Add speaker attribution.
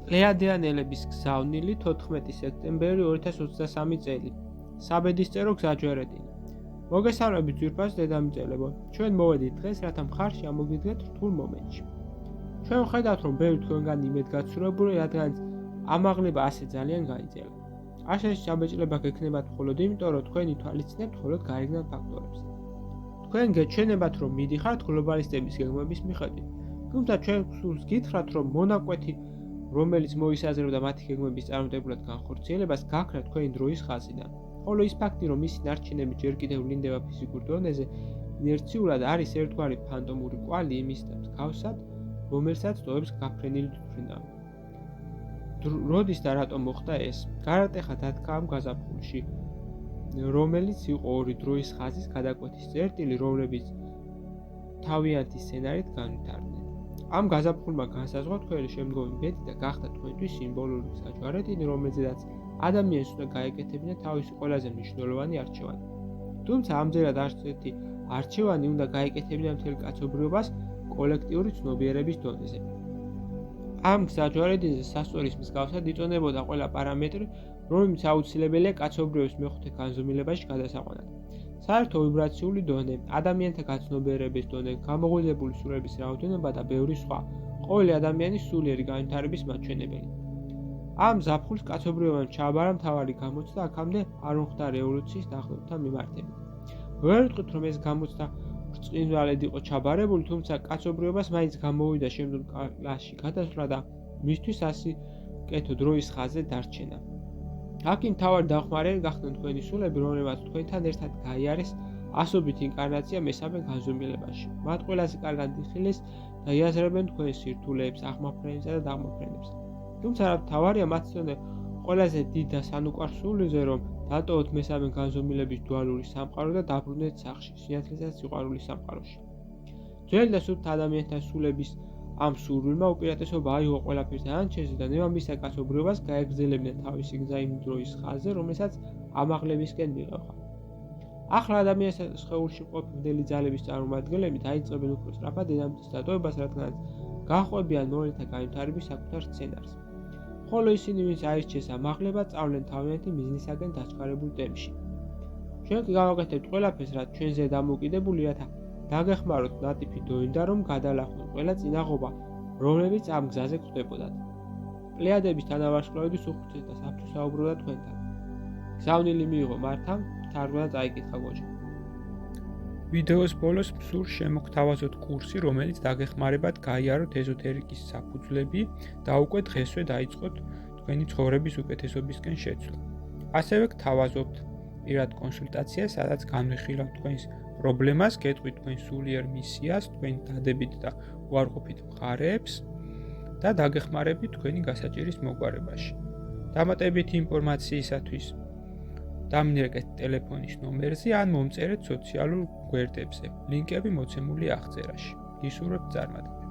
Speaker 1: პლეადიანელების გზავნილი 14 სექტემბერი 2023 წელი. საბედისწერო გზაჯვარედინი. მოგესალმებით ძვირფას დედამიწელებო. ჩვენ მოვედით დღეს, რათა მხარში ამოგიდგეთ რთულ მომენტში. ჩვენ ვხედავთ, რომ ბევრი თქვენგან იმედგაცრუებული, რადგანაც ამაღლება ასე ძალიან გაიძილა. ასეთი შაბეჭდილება გექნებათ მხოლოდ იმიტომ, რომ თქვენი თვალისწინებთ მხოლოდ გარეგნულ ფაქტორებს. თქვენ გეჩვენებათ, რომ მიდიხართ გლობალისტების გეგმების მიხედვით. თუმცა ჩვენ სულს გითხრათ, რომ მონაკვეთი, რომელიც მოისაზღვრებდა მათი გეგმების წარმატებულად განხორციელებას, გაქრა თქვენი დროის ხაზიდან. ხოლო ის ფაქტი, რომ მისი ნარჩენები ჯერ კიდევ ვლინდება ფიზიკურ დონეზე, ინერციულად არის ერთგვარი ფანტომური კვალი იმის მსგავსად, რომელსაც ტოვებს გაფრენილი თვითმფრინავი. როდის და რატომ მოხდა ეს? გარატეხა დადგა ამ გაზაფხულში, რომელიც იყო ორი დროის ხაზის გადაკვეთის წერტილი, რომლებიც თავიანთი სცენარით განვითარდნენ. ამ გაზაფხულმა განსაზღვრა თქვენი შემდგომი ბედი და გახდა თქვენთვის სიმბოლური გზაჯვარედინი, რომელზედაც ადამიანს უნდა გაეკეთებინა თავისი ყველაზე მნიშვნელოვანი არჩევანი. თუმცა ამჯერად არც ერთი არჩევანი უნდა გაეკეთებინა მთელ კაცობრიობას კოლექტიური ცნობიერების დონეზე. ამ გზაჯვარედინზე სასწორის მსგავსად იწონებოდა ყველა პარამეტრი, რომელიც აუცილებელია კაცობრიობის მეხუთე განზომილებაში გადასაყვანად. საერთო ვიბრაციული დონე, ადამიანთა გაცნობიერების დონე, გამოღვიძებული სულების რაოდენობა და ბევრი სხვა, ყოველი ადამიანის სულიერი განვითარების მაჩვენებელი. ამ ზაფხულს კაცობრიობამ ჩააბარა მთავარი გამოცდა აქამდე არ მომხდარი ევოლუციის დახმარებთან მიმართებით. ვერ ვიტყვით, რომ ეს გამოცდა ბრწყინვალედ იყო ჩაბარებული, თუმცა კაცობრიობას მაინც გამოვიდა შემდგომ კლასში გადასვლა და მისთვის ასიკეთო დროის ხაზზე დარჩენა. აქ მთავარი დახმარება გახდნენ თქვენი სულები, რომლებმაც თქვენთან ერთად გაიარეს ასობით ინკარნაცია მესამე განზომილებაში. მათ ყველაზე კარგად იხილეს და იაზრებენ თქვენს სირთულეებს, აღმაფრენებსა და დაღმაფრენებს. თუმცა რა მთავარია, მათ ცნობენ ყველაზე დიდ და სანუკვარსულიზე, რომ დატოვოთ მესამე განზომილების დუალური სამყარო და დაბრუნდეთ სახლში, სინათლესა და სიყვარულის სამყაროში. ძველი და სუფთა ადამიანთა სულების ამ სურვილმა უპირატესობა აიღო ყველაფერთან ანჩეზე და ნებამისთა კაცობრიობას გაეგრძელებინა თავისი გზა იმ დროის ხაზზე, რომელსაც ამაღლებისკენ მიყევხა. ახლა ადამიანთა სხეულში ყოფილი ძალების წარმომადგენლები დაიწყებენ უფრო სწრაფად დედამიწის დატოვებას, რადგანაც გაჰყვებიან მოვლენათა განვითარების საკუთარ სცენარს. ხოლო ისინი, ვინც აირჩიეს ამაღლება, სწავლენ თავიანთი მიზნისაგან დაჩქარებულ ტემპში. ჩვენ კი გავაკეთებთ ყველაფერს, რაც ჩვენზე დამოკიდებული, რათა დაგეხმაროთ ნატიფი დოინდა, რომ გადალახოთ ყველა წინაღობა, რომლებიც ამ გზაზე გვხვდებოდათ. პლეადების თანავარსკვლავედის უხუცესად და საფრთხეს საუბრობდა თქვენთან. გზავნილი მიიღო მართამ, თარგმნა წაიკითხა გოჯა.
Speaker 2: ვიდეოს ბოლოს მსურს შემოგთავაზოთ კურსი, რომელიც დაგეხმარებათ გაიაროთ ეზოთერიკის საფუძვლები და უკვე დღესვე დაიწყოთ თქვენი ცხოვრების უკეთესობისკენ შეცვლა. ასევე გთავაზობთ პირად კონსულტაციას, სადაც განვიხილავთ თქვენს პრობლემას, გეტყვით თქვენ სულიერ მისიას, თქვენი დადებით და უარყოფით მხარეებს და დაგეხმარებით თქვენი გასაჭირის მოგვარებაში. დამატებითი ინფორმაციისათვის დამინერგეთ ტელეფონის ნომერზე ან მომწერეთ სოციალურ გვერდებზე. ლინკები მოცემულია აღწერაში. გისურვებთ წარმატებას.